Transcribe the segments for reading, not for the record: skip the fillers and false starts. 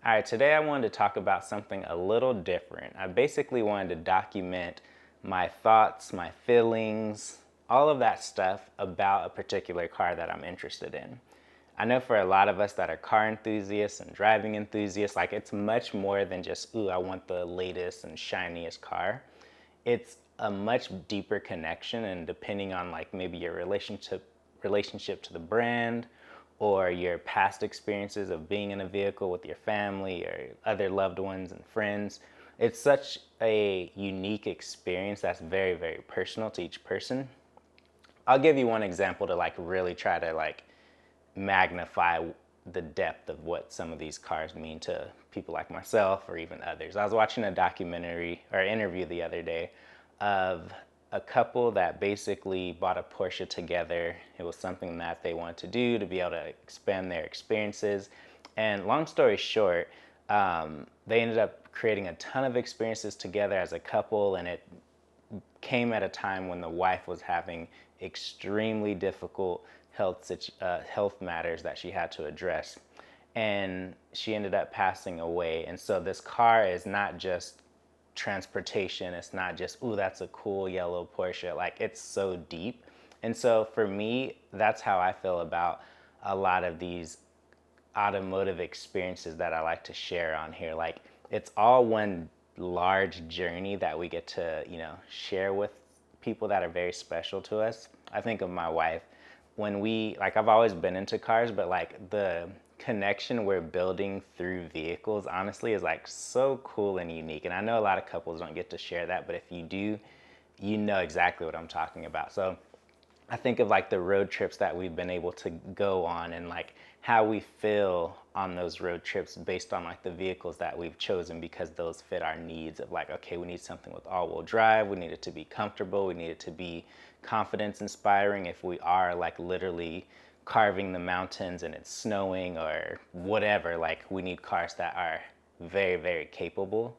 All right, today I wanted to talk about something a little different. I basically wanted to document my thoughts, my feelings, all of that stuff about a particular car that I'm interested in. I know for a lot of us that are car enthusiasts and driving enthusiasts, like it's much more than just, ooh, I want the latest and shiniest car. It's a much deeper connection, and depending on like maybe your relationship to the brand or your past experiences of being in a vehicle with your family or other loved ones and friends, it's such a unique experience that's very, very personal to each person. I'll give you one example to like really try to like magnify the depth of what some of these cars mean to people like myself or even others. I was watching a documentary or interview the other day of a couple that basically bought a Porsche together. It was something that they wanted to do to be able to expand their experiences. And long story short, they ended up creating a ton of experiences together as a couple, and it came at a time when the wife was having extremely difficult health matters that she had to address. And she ended up passing away. And so this car is not just transportation. It's not just, ooh, that's a cool yellow Porsche. Like, it's so deep. And so for me, that's how I feel about a lot of these automotive experiences that I like to share on here. Like, it's all one large journey that we get to, share with people that are very special to us. I think of my wife. When I've always been into cars, but like the connection we're building through vehicles honestly is like so cool and unique. And I know a lot of couples don't get to share that, but if you do, you know exactly what I'm talking about. So I think of like the road trips that we've been able to go on and like how we feel on those road trips based on like the vehicles that we've chosen, because those fit our needs of like, okay, we need something with all-wheel drive, we need it to be comfortable, we need it to be confidence inspiring if we are like literally carving the mountains and it's snowing or whatever. Like, we need cars that are very, very capable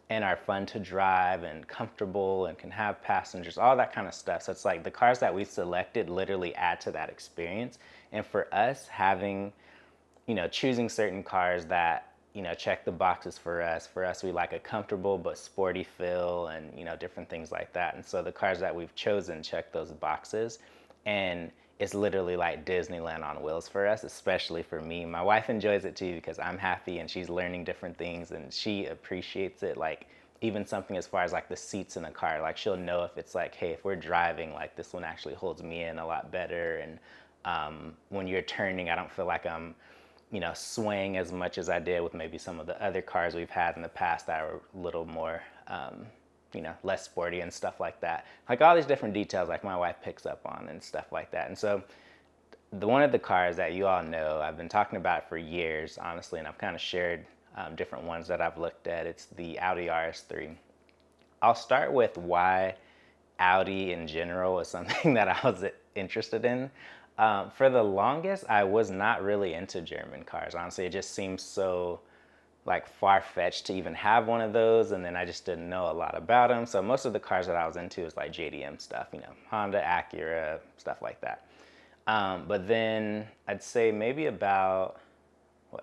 and are fun to drive and comfortable and can have passengers, all that kind of stuff. So it's like the cars that we selected literally add to that experience. And for us, having, choosing certain cars that, check the boxes for us. For us, we like a comfortable but sporty feel and, different things like that. And so the cars that we've chosen check those boxes. And it's literally like Disneyland on wheels for us, especially for me. My wife enjoys it too because I'm happy and she's learning different things and she appreciates it. Like, even something as far as like the seats in a car, like she'll know if it's like, hey, if we're driving, like this one actually holds me in a lot better. And when you're turning, I don't feel like I'm, swaying as much as I did with maybe some of the other cars we've had in the past that are a little more, less sporty and stuff like that. Like all these different details like my wife picks up on and stuff like that. And so one of the cars that you all know, I've been talking about for years, honestly, and I've kind of shared different ones that I've looked at. It's the Audi RS3. I'll start with why Audi in general is something that I was interested in. For the longest, I was not really into German cars. Honestly, it just seems so like far-fetched to even have one of those, and then I just didn't know a lot about them. So most of the cars that I was into was like JDM stuff, Honda, Acura, stuff like that. But then I'd say maybe about,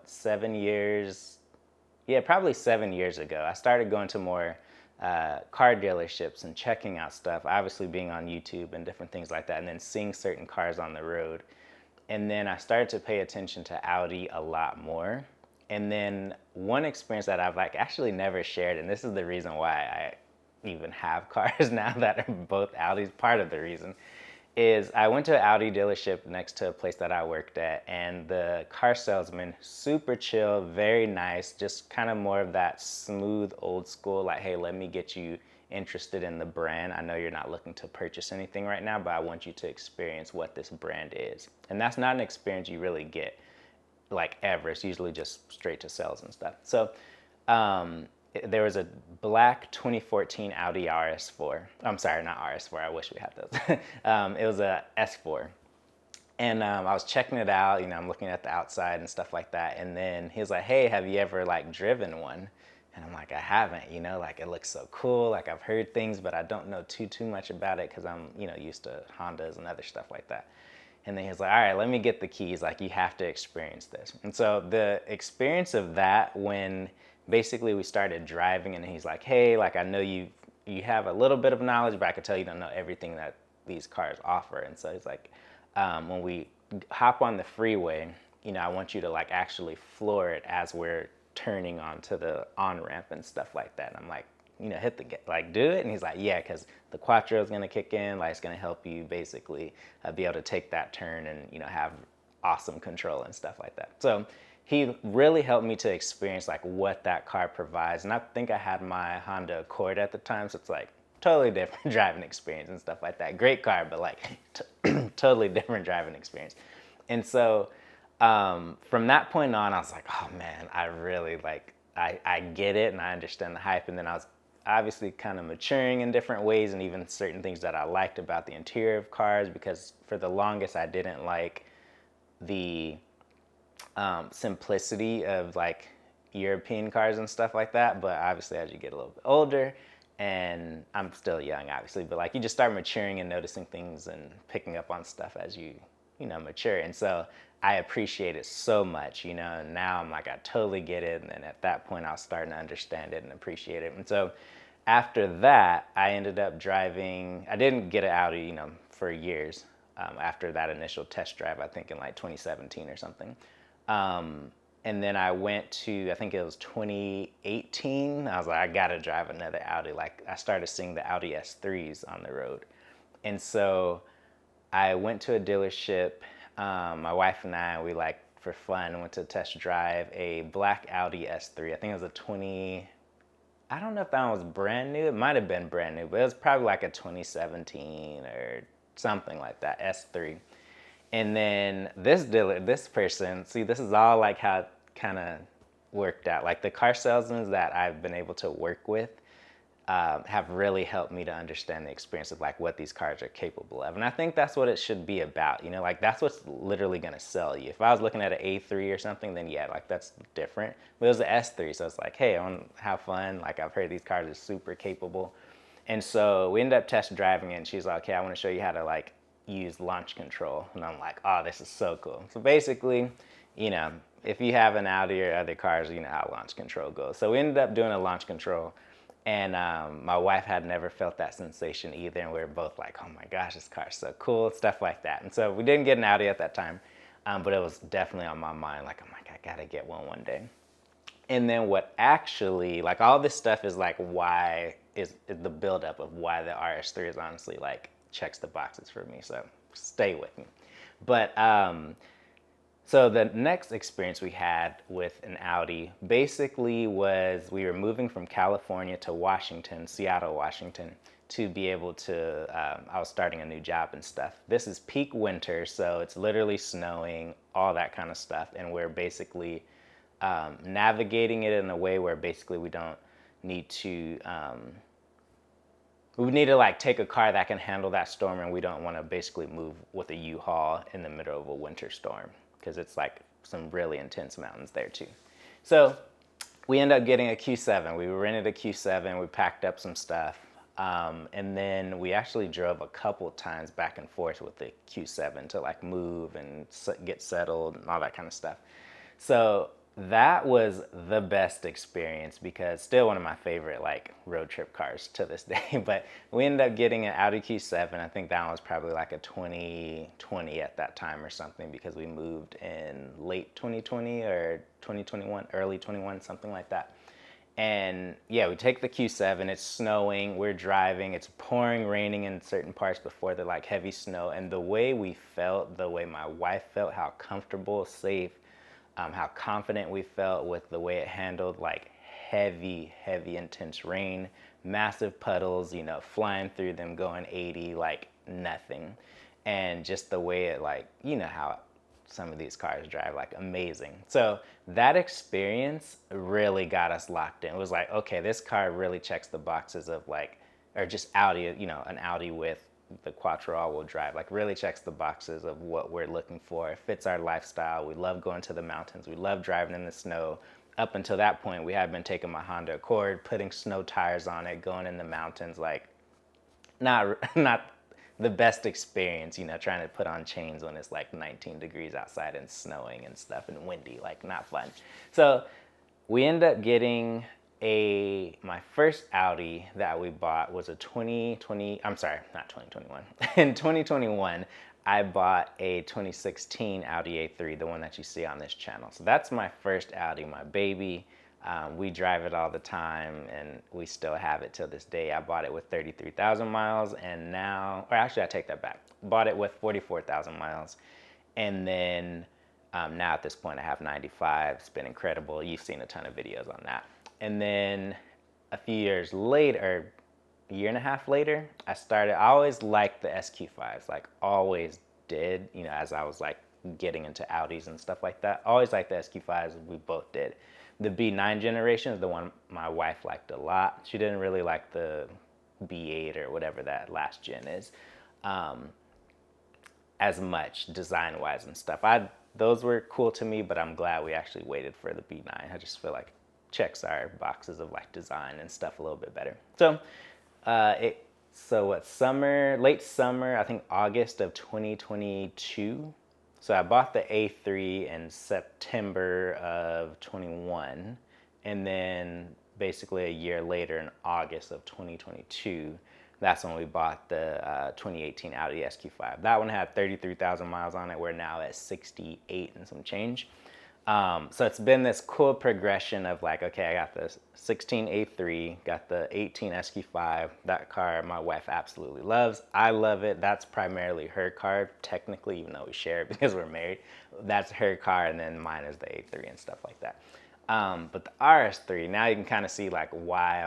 7 years, yeah, probably 7 years ago, I started going to more car dealerships and checking out stuff, obviously being on YouTube and different things like that, and then seeing certain cars on the road. And then I started to pay attention to Audi a lot more. And then one experience that I've like actually never shared, and this is the reason why I even have cars now that are both Audis, part of the reason, is I went to an Audi dealership next to a place that I worked at, and the car salesman, super chill, very nice, just kind of more of that smooth old school, like, hey, let me get you interested in the brand. I know you're not looking to purchase anything right now, but I want you to experience what this brand is. And that's not an experience you really get like ever. It's usually just straight to sales and stuff. So there was a black 2014 Audi RS4. I'm sorry, not RS4. I wish we had those. It was a S4. And I was checking it out, I'm looking at the outside and stuff like that. And then he was like, hey, have you ever like driven one? And I'm like, I haven't, like it looks so cool. Like I've heard things, but I don't know too much about it because I'm, used to Hondas and other stuff like that. And then he's like, all right, let me get the keys. Like, you have to experience this. And so the experience of that, when basically we started driving, and he's like, hey, like, I know you have a little bit of knowledge, but I can tell you don't know everything that these cars offer. And so he's like, when we hop on the freeway, you know, I want you to like actually floor it as we're turning onto the on-ramp and stuff like that. And I'm like, you know, like, do it. And he's like, yeah, because the Quattro is going to kick in. Like, it's going to help you basically be able to take that turn and, you know, have awesome control and stuff like that. So he really helped me to experience like what that car provides. And I think I had my Honda Accord at the time. So it's like totally different driving experience and stuff like that. Great car, but like totally different driving experience. And so from that point on, I was like, oh man, I really like, I get it and I understand the hype. And then I was obviously kind of maturing in different ways, and even certain things that I liked about the interior of cars, because for the longest I didn't like the simplicity of like European cars and stuff like that. But obviously as you get a little bit older, and I'm still young obviously, but like you just start maturing and noticing things and picking up on stuff as you know, mature. And so I appreciate it so much, you know, and now I'm like, I totally get it. And then at that point, I was starting to understand it and appreciate it. And so after that, I ended up driving, I didn't get an Audi, you know, for years after that initial test drive, I think in like 2017 or something. And then I went to, I think it was 2018. I was like, I gotta drive another Audi. Like, I started seeing the Audi S3s on the road. And so I went to a dealership. My wife and I, we like for fun went to test drive a black Audi S3. I think it was a 20, I don't know if that one was brand new. It might have been brand new, but it was probably like a 2017 or something like that, S3. And then this person, see, this is all like how it kind of worked out. Like the car salesmen that I've been able to work with have really helped me to understand the experience of like what these cars are capable of. And I think that's what it should be about, you know, like that's what's literally going to sell you. If I was looking at an A3 or something, then yeah, like that's different. But it was an S3, so it's like, hey, I want to have fun. Like I've heard these cars are super capable. And so we ended up test driving it, and she's like, okay, I want to show you how to like use launch control. And I'm like, oh, this is so cool. So basically, you know, if you have an Audi or other cars, you know how launch control goes. So we ended up doing a launch control. And my wife had never felt that sensation either, and we were both like, oh my gosh, this car is so cool, stuff like that. And so we didn't get an Audi at that time, but it was definitely on my mind, like, I'm like, I gotta get one day. And then what actually, like all this stuff is like why is the buildup of why the RS3 is honestly like checks the boxes for me, so stay with me. But so the next experience we had with an Audi basically was we were moving from California to Washington, Seattle, Washington, to be able to, I was starting a new job and stuff. This is peak winter, so it's literally snowing, all that kind of stuff. And we're basically navigating it in a way where basically we don't need to, we need to like take a car that can handle that storm, and we don't want to basically move with a U-Haul in the middle of a winter storm, because it's like some really intense mountains there too. So we ended up getting a Q7. We rented a Q7, we packed up some stuff, and then we actually drove a couple times back and forth with the Q7 to like move and get settled and all that kind of stuff. So that was the best experience, because still one of my favorite like road trip cars to this day. But we ended up getting an Audi Q7. I think that one was probably like a 2020 at that time or something, because we moved in late 2020 or 2021, early 21, something like that. And yeah, we take the Q7, it's snowing, we're driving, it's pouring, raining in certain parts before the like heavy snow. And the way we felt, the way my wife felt, how comfortable, safe, how confident we felt with the way it handled like heavy, intense rain, massive puddles, you know, flying through them, going 80 like nothing. And just the way it like, you know how some of these cars drive, like amazing. So that experience really got us locked in. It was like, okay, this car really checks the boxes of like, or just Audi, you know, an Audi with the Quattro all-wheel drive, like really checks the boxes of what we're looking for. It fits our lifestyle. We love going to the mountains. We love driving in the snow. Up until that point, we had been taking my Honda Accord, putting snow tires on it, going in the mountains, like not the best experience, you know, trying to put on chains when it's like 19 degrees outside and snowing and stuff and windy, like not fun. So we end up getting my first Audi that we bought was a 2020, I'm sorry, not 2021. In 2021, I bought a 2016 Audi A3, the one that you see on this channel. So that's my first Audi, my baby. We drive it all the time and we still have it till this day. I bought it with 33,000 miles and now, or actually I take that back. Bought it with 44,000 miles. And then now at this point I have 95. It's been incredible. You've seen a ton of videos on that. And then a few years later, a year and a half later, I always liked the SQ5s, like always did, you know, as I was like getting into Audis and stuff like that. Always liked the SQ5s, we both did. The B9 generation is the one my wife liked a lot. She didn't really like the B8 or whatever that last gen is as much design-wise and stuff. Those were cool to me, but I'm glad we actually waited for the B9. I just feel like checks our boxes of like design and stuff a little bit better. So late summer, I think August of 2022. So I bought the A3 in September of 21, and then basically a year later in August of 2022, that's when we bought the 2018 Audi SQ5. That one had 33,000 miles on it. We're now at 68 and some change. So it's been this cool progression of like, okay, I got the 16 A3, got the 18 SQ5. That car my wife absolutely loves. I love it. That's primarily her car, technically, even though we share it because we're married. That's her car, and then mine is the A3 and stuff like that. But the RS3, now you can kind of see like why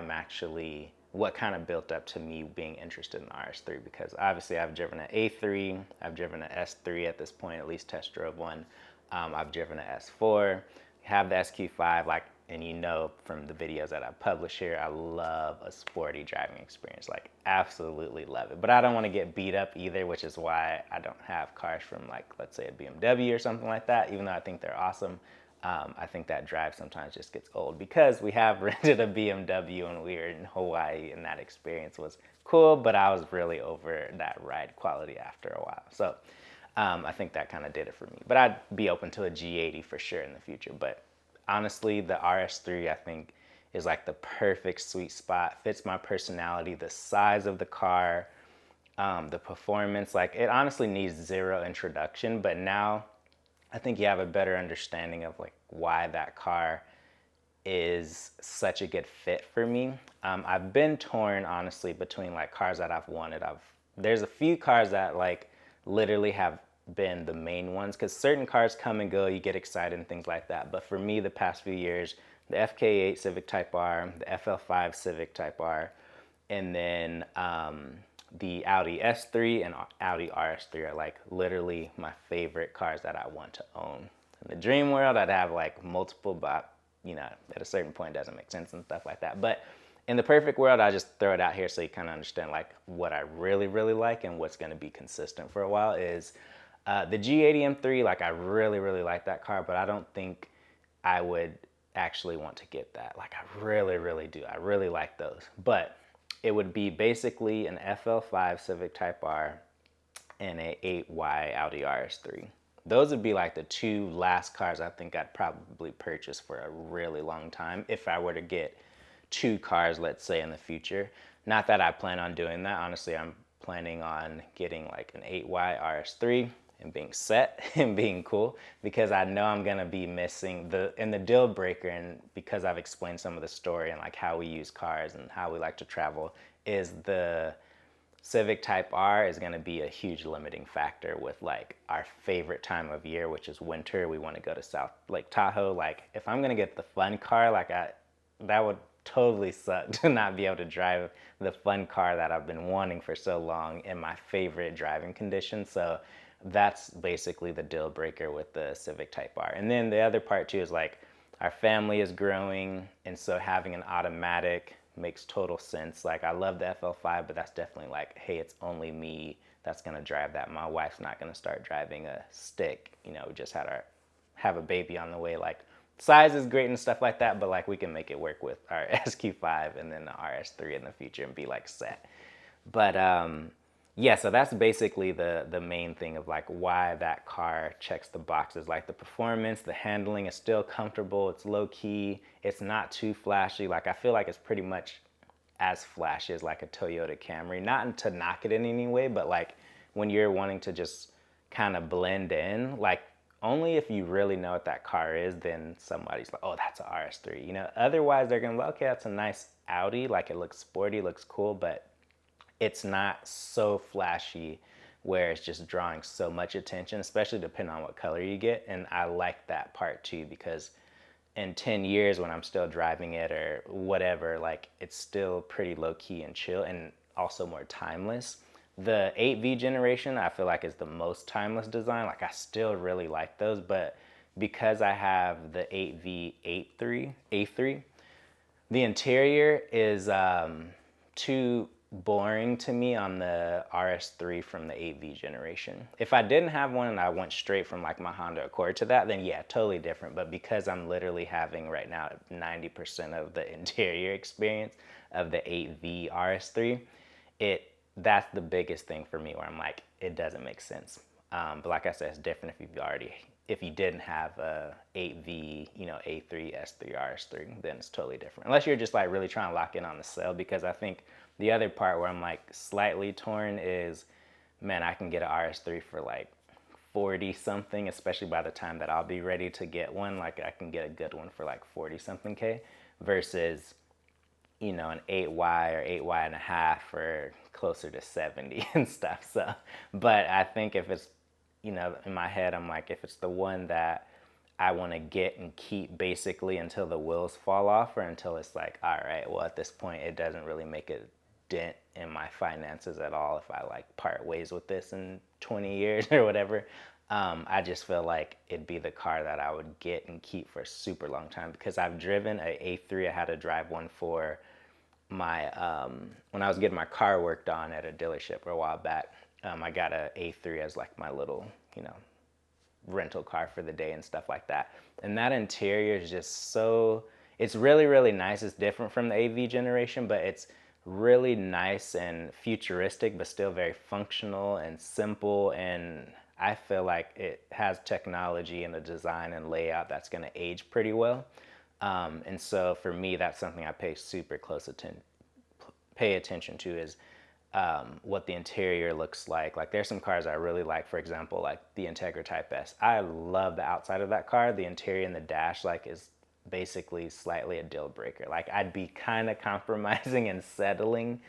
what kind of built up to me being interested in the RS3, because obviously I've driven an A3, I've driven an S3 at this point, at least test drove one. I've driven an S4, have the SQ5, like, and you know from the videos that I publish here, I love a sporty driving experience, like absolutely love it. But I don't want to get beat up either, which is why I don't have cars from like, let's say a BMW or something like that, even though I think they're awesome. I think that drive sometimes just gets old because we have rented a BMW when we were in Hawaii and that experience was cool, but I was really over that ride quality after a while. So I think that kind of did it for me. But I'd be open to a G80 for sure in the future. But honestly, the RS3 I think is like the perfect sweet spot, fits my personality, the size of the car, the performance. Like it honestly needs zero introduction, but now I think you have a better understanding of like why that car is such a good fit for me. I've been torn honestly between like cars that I've wanted. There's a few cars that like literally have been the main ones, because certain cars come and go, you get excited and things like that. But for me, the past few years, the FK8 Civic Type R, the FL5 Civic Type R, and then the Audi S3 and Audi RS3 are like literally my favorite cars that I want to own. In the dream world, I'd have like multiple, but you know, at a certain point it doesn't make sense and stuff like that. But in the perfect world, I just throw it out here so you kind of understand like what I really, really like and what's going to be consistent for a while is the G80 M3. Like I really, really like that car, but I don't think I would actually want to get that. Like I really, really do. I really like those. But it would be basically an FL5 Civic Type R and an 8Y Audi RS3. Those would be like the two last cars I think I'd probably purchase for a really long time if I were to get two cars, let's say, in the future. Not that I plan on doing that. Honestly, I'm planning on getting like an 8Y RS3 and being set and being cool, because I know I'm gonna be missing the deal breaker, and because I've explained some of the story and like how we use cars and how we like to travel, is the Civic Type R is gonna be a huge limiting factor with like our favorite time of year, which is winter. We wanna go to South Lake Tahoe. Like if I'm gonna get the fun car, like that would totally suck to not be able to drive the fun car that I've been wanting for so long in my favorite driving conditions. So that's basically the deal breaker with the Civic Type R. And then the other part too is like our family is growing, and so having an automatic makes total sense. Like I love the FL5, but that's definitely like, hey, it's only me that's gonna drive that. My wife's not gonna start driving a stick. You know, we just have a baby on the way. Like size is great and stuff like that, but like we can make it work with our SQ5 and then the RS3 in the future and be like set. But Yeah, so that's basically the main thing of like why that car checks the boxes. Like the performance, the handling is still comfortable, it's low key, it's not too flashy. Like I feel like it's pretty much as flashy as like a Toyota Camry. Not to knock it in any way, but like when you're wanting to just kind of blend in, like only if you really know what that car is, then somebody's like, oh, that's an RS3. You know, otherwise they're gonna be like, okay, that's a nice Audi. Like it looks sporty, looks cool, but it's not so flashy where it's just drawing so much attention, especially depending on what color you get. And I like that part too, because in 10 years when I'm still driving it or whatever, like it's still pretty low key and chill and also more timeless. The 8V generation I feel like is the most timeless design. Like I still really like those, but because I have the 8V A3, the interior is too boring to me on the RS3 from the 8V generation. If I didn't have one and I went straight from like my Honda Accord to that, then yeah, totally different. But because I'm literally having right now 90% of the interior experience of the 8V RS3, that's the biggest thing for me where I'm like, it doesn't make sense. But like I said, it's different if you didn't have a 8V, you know, A3, S3, RS3, then it's totally different. Unless you're just like really trying to lock in on the sale, because I think the other part where I'm like slightly torn is, man, I can get an RS3 for like 40 something, especially by the time that I'll be ready to get one. Like I can get a good one for like 40 something K versus, you know, an 8Y or 8Y and a half for closer to 70 and stuff. So, but I think if it's, you know, in my head, I'm like, if it's the one that I want to get and keep basically until the wheels fall off or until it's like, all right, well, at this point, it doesn't really make a dent in my finances at all if I like part ways with this in 20 years or whatever. I just feel like it'd be the car that I would get and keep for a super long time because I've driven a A3. I had to drive one for my when I was getting my car worked on at a dealership a while back. I got a A3 as like my little, you know, rental car for the day and stuff like that. And that interior is just so, it's really, really nice. It's different from the AV generation, but it's really nice and futuristic, but still very functional and simple. And I feel like it has technology and a design and layout that's going to age pretty well. And so for me, that's something I pay attention to is what the interior looks like. Like there's some cars I really like, for example, like the Integra Type S. I love the outside of that car. The interior and the dash like is basically slightly a deal breaker. Like I'd be kind of compromising and settling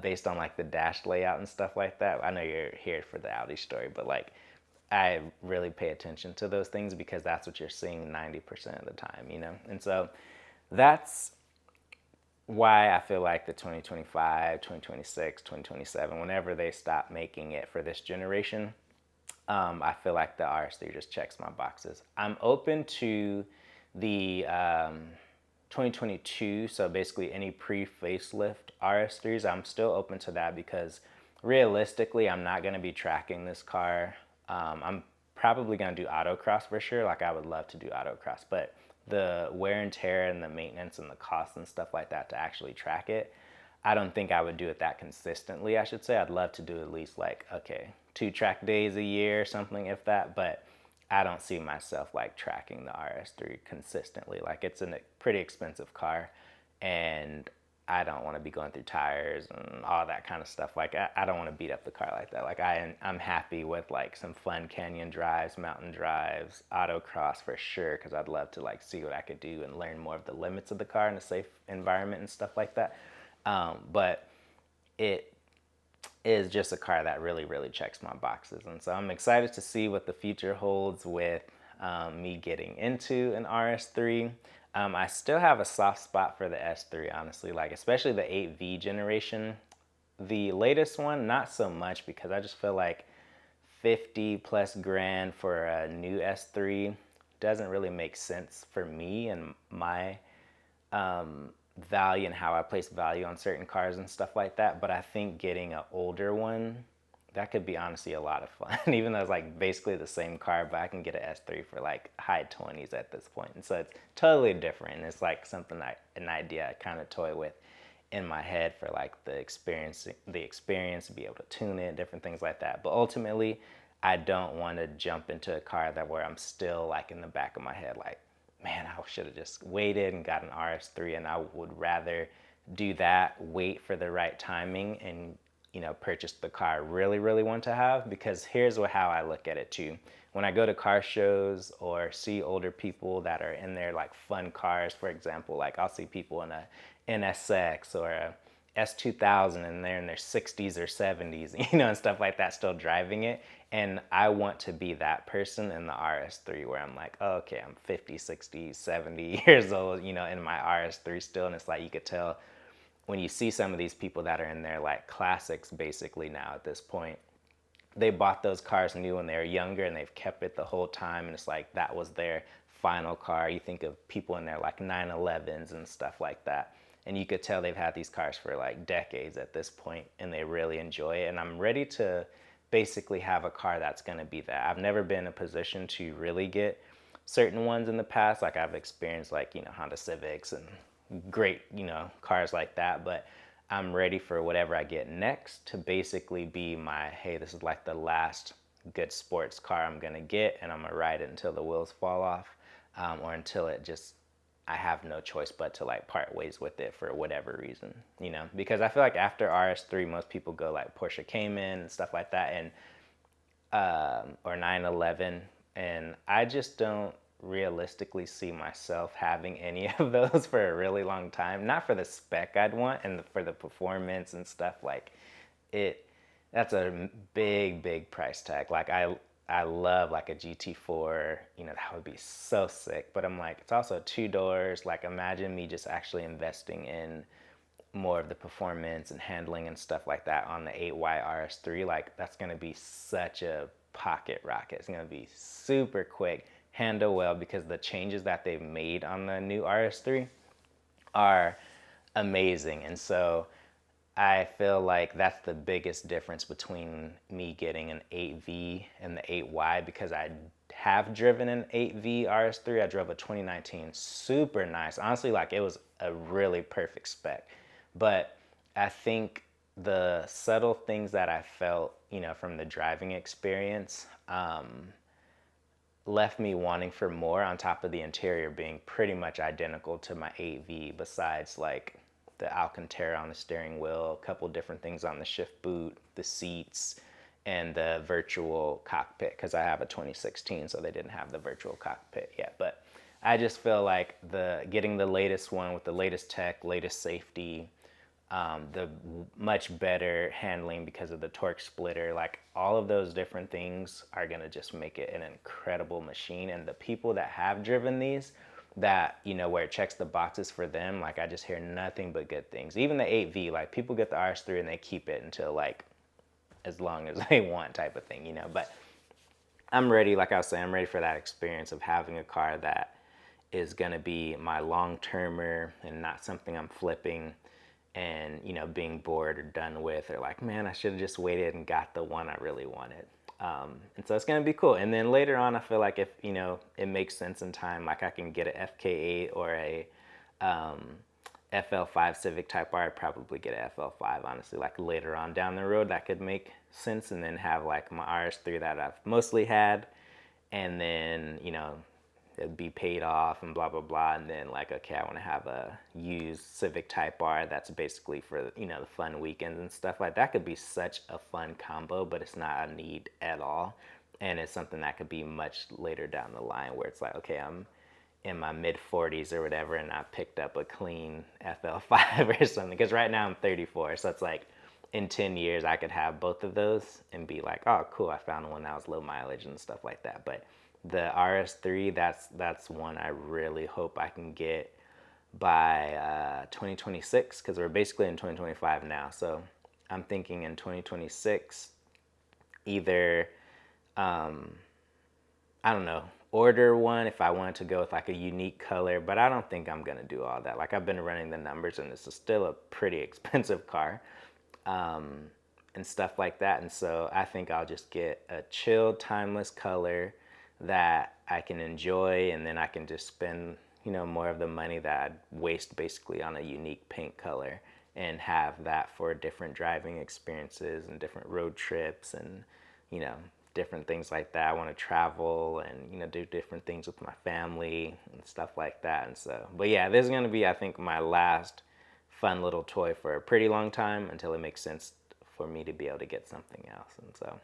based on like the dash layout and stuff like that. I know you're here for the Audi story, but like I really pay attention to those things because that's what you're seeing 90% of the time, you know? And so that's why I feel like the 2025, 2026, 2027, whenever they stop making it for this generation, I feel like the RS3 just checks my boxes. I'm open to the 2022, so basically any pre-facelift RS3s, I'm still open to that because realistically, I'm not going to be tracking this car. I'm probably going to do autocross for sure. Like I would love to do autocross, but the wear and tear and the maintenance and the cost and stuff like that to actually track it, I don't think I would do it that consistently, I should say. I'd love to do at least like, okay, 2 track days a year or something, if that, but I don't see myself like tracking the RS3 consistently. Like it's a pretty expensive car and I don't want to be going through tires and all that kind of stuff. Like I don't want to beat up the car like that. Like I'm happy with like some fun canyon drives, mountain drives, autocross for sure, because I'd love to like see what I could do and learn more of the limits of the car in a safe environment and stuff like that. But it is just a car that really, really checks my boxes. And so I'm excited to see what the future holds with me getting into an RS3. I still have a soft spot for the S3, honestly, like especially the 8V generation. The latest one, not so much because I just feel like 50 plus grand for a new S3 doesn't really make sense for me and my value and how I place value on certain cars and stuff like that. But I think getting an older one, that could be honestly a lot of fun. Even though it's like basically the same car, but I can get an S3 for like high 20s at this point. And so it's totally different. It's like something an idea I kind of toy with in my head for like the experience, be able to tune it, different things like that. But ultimately, I don't want to jump into a car that where I'm still like in the back of my head, like, man, I should have just waited and got an RS3. And I would rather do that, wait for the right timing, and purchase the car I really, really want to have. Because here's how I look at it too. When I go to car shows or see older people that are in their like fun cars, for example, like I'll see people in a NSX or a S2000 and they're in their 60s or 70s, and stuff like that, still driving it. And I want to be that person in the RS3 where I'm like, oh, okay, I'm 50, 60, 70 years old, in my RS3 still. And it's like, you could tell when you see some of these people that are in their like classics basically now at this point, they bought those cars new when they were younger and they've kept it the whole time. And it's like, that was their final car. You think of people in their like 911s and stuff like that. And you could tell they've had these cars for like decades at this point and they really enjoy it. And I'm ready to basically have a car that's going to be that. I've never been in a position to really get certain ones in the past. Like I've experienced like, Honda Civics and great, cars like that. But I'm ready for whatever I get next to basically be my, hey, this is like the last good sports car I'm going to get and I'm going to ride it until the wheels fall off, or until it just, I have no choice but to like part ways with it for whatever reason, because I feel like after RS3, most people go like Porsche Cayman and stuff like that, and or 911, and I just don't realistically see myself having any of those for a really long time. Not for the spec I'd want and for the performance and stuff like it. That's a big price tag. Like I love like a GT4, that would be so sick. But I'm like, it's also 2 doors. Like imagine me just actually investing in more of the performance and handling and stuff like that on the 8Y RS3. Like that's gonna be such a pocket rocket. It's gonna be super quick, handle well, because the changes that they've made on the new RS3 are amazing. And so I feel like that's the biggest difference between me getting an 8V and the 8Y, because I have driven an 8V RS3. I drove a 2019, super nice. Honestly, like it was a really perfect spec. But I think the subtle things that I felt, from the driving experience, left me wanting for more, on top of the interior being pretty much identical to my 8V, besides like the Alcantara on the steering wheel, a couple different things on the shift boot, the seats, and the virtual cockpit, because I have a 2016, so they didn't have the virtual cockpit yet. But I just feel like getting the latest one with the latest tech, latest safety, the much better handling because of the torque splitter, like all of those different things are gonna just make it an incredible machine. And the people that have driven these, that where it checks the boxes for them, like I just hear nothing but good things. Even the 8V, like people get the RS3 and they keep it until like as long as they want, type of thing, but I'm ready. Like I was saying, I'm ready for that experience of having a car that is gonna be my long-termer and not something I'm flipping and being bored or done with, or like, man, I should have just waited and got the one I really wanted. And so it's gonna be cool. And then later on, I feel like if it makes sense in time, like I can get a FK8 or a FL5 Civic Type R, I'd probably get a FL5, honestly. Like later on down the road, that could make sense, and then have like my RS3 that I've mostly had, and then it'd be paid off and blah blah blah, and then like, okay, I want to have a used Civic Type R that's basically for the fun weekends and stuff. Like that could be such a fun combo, but it's not a need at all, and it's something that could be much later down the line, where it's like, okay, I'm in my mid 40s or whatever, and I picked up a clean FL5 or something, because right now I'm 34, so it's like in 10 years I could have both of those and be like, oh cool, I found one that was low mileage and stuff like that. But the RS3, that's one I really hope I can get by 2026, because we're basically in 2025 now. So I'm thinking in 2026, either, I don't know, order one if I wanted to go with like a unique color, but I don't think I'm gonna do all that. Like I've been running the numbers and this is still a pretty expensive car, and stuff like that. And so I think I'll just get a chill, timeless color that I can enjoy, and then I can just spend more of the money that I'd waste basically on a unique paint color, and have that for different driving experiences and different road trips and, you know, different things like that. I want to travel and, you know, do different things with my family and stuff like that. And so, but yeah, this is going to be, I think, my last fun little toy for a pretty long time until it makes sense for me to be able to get something else. And so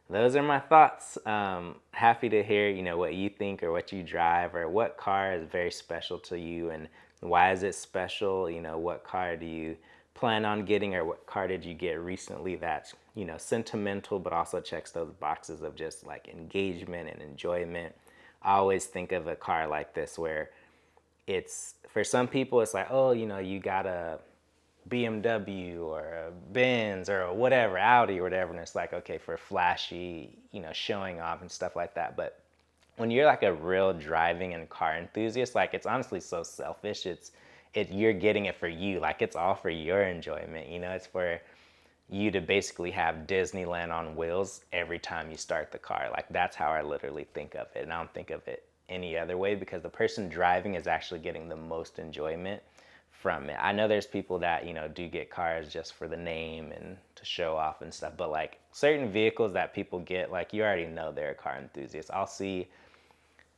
those are my thoughts. Happy to hear, you know, what you think or what you drive or what car is very special to you and why is it special? You know, what car do you plan on getting or what car did you get recently that's, you know, sentimental but also checks those boxes of just like engagement and enjoyment. I always think of a car like this where it's, for some people it's like, oh, you know, you got a BMW or a Benz or a whatever, Audi or whatever, and it's like, okay, for flashy, you know, showing off and stuff like that. But when you're like a real driving and car enthusiast, like it's honestly so selfish. You're getting it for you. Like it's all for your enjoyment, you know, it's for you to basically have Disneyland on wheels every time you start the car. Like that's how I literally think of it. And I don't think of it any other way because the person driving is actually getting the most enjoyment from it. I know there's people that, you know, do get cars just for the name and to show off and stuff, but like certain vehicles that people get, like you already know they're a car enthusiast. I'll see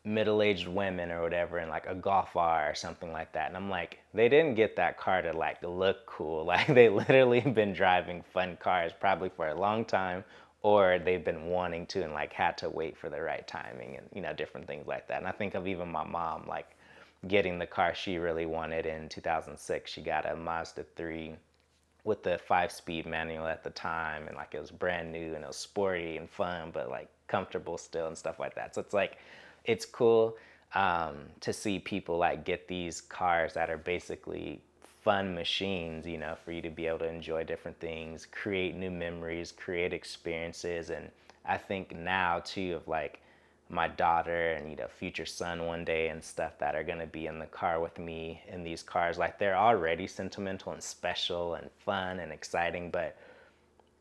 middle-aged women or whatever in like a Golf R or something like that, and I'm like, they didn't get that car to like look cool. Like they literally been driving fun cars probably for a long time, or they've been wanting to and like had to wait for the right timing and, you know, different things like that. And I think of even my mom, like getting the car she really wanted in 2006. She got a Mazda 3 with the 5-speed manual at the time, and like it was brand new and it was sporty and fun but like comfortable still and stuff like that. So it's like, it's cool to see people like get these cars that are basically fun machines, you know, for you to be able to enjoy different things, create new memories, create experiences. And I think now too of like my daughter and, you know, future son one day and stuff that are going to be in the car with me in these cars, like they're already sentimental and special and fun and exciting. But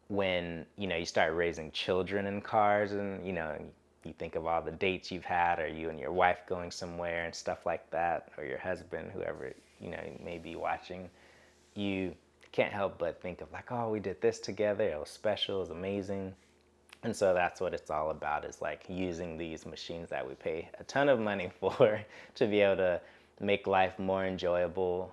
when, you know, you start raising children in cars and, you know, you think of all the dates you've had, or you and your wife going somewhere and stuff like that, or your husband, whoever, you know, may be watching, you can't help but think of like, oh, we did this together, it was special, it was amazing. And so that's what it's all about, is like using these machines that we pay a ton of money for to be able to make life more enjoyable,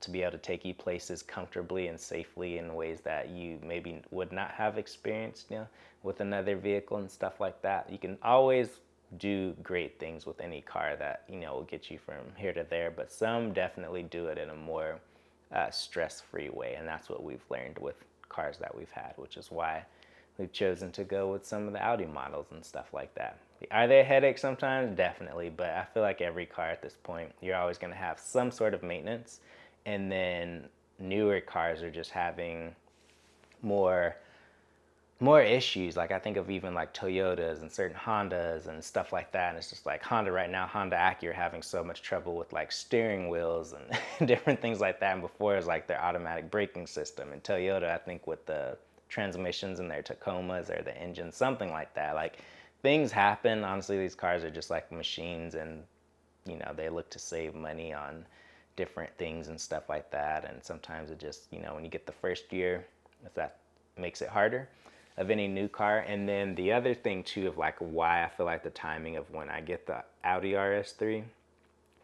to be able to take you places comfortably and safely in ways that you maybe would not have experienced, you know, with another vehicle and stuff like that. You can always do great things with any car that, you know, will get you from here to there, but some definitely do it in a more stress-free way, and that's what we've learned with cars that we've had, which is why we've chosen to go with some of the Audi models and stuff like that. Are they a headache sometimes? Definitely, but I feel like every car at this point, you're always going to have some sort of maintenance, and then newer cars are just having more issues. Like I think of even like Toyotas and certain Hondas and stuff like that, and it's just like Honda right now, Honda Acura having so much trouble with like steering wheels and different things like that, and before it was like their automatic braking system, and Toyota I think with the transmissions in their Tacomas or the engine, something like that. Like things happen. Honestly, these cars are just like machines, and you know, they look to save money on different things and stuff like that. And sometimes it just, you know, when you get the first year, if that makes it harder of any new car. And then the other thing too of like why I feel like the timing of when I get the Audi RS3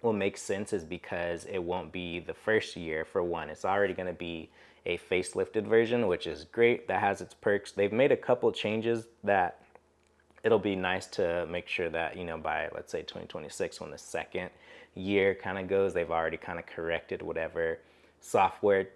will make sense is because it won't be the first year. For one, it's already going to be a facelifted version, which is great. That has its perks. They've made a couple changes that it'll be nice to make sure that, you know, by let's say 2026, when the second year kind of goes, they've already kind of corrected whatever software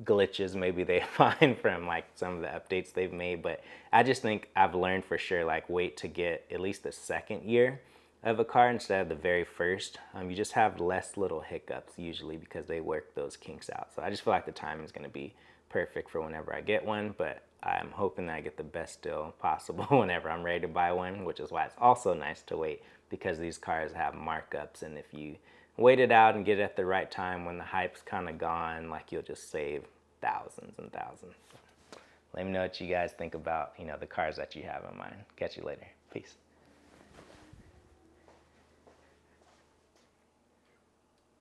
glitches maybe they find from like some of the updates they've made. But I just think I've learned for sure, like wait to get at least the second year of a car instead of the very first. You just have less little hiccups usually because they work those kinks out. So I just feel like the timing is going to be perfect for whenever I get one, but I'm hoping that I get the best deal possible whenever I'm ready to buy one, which is why it's also nice to wait, because these cars have markups, and if you wait it out and get it at the right time when the hype's kind of gone, like you'll just save thousands and thousands. Let me know what you guys think about, you know, the cars that you have in mind. Catch you later. Peace.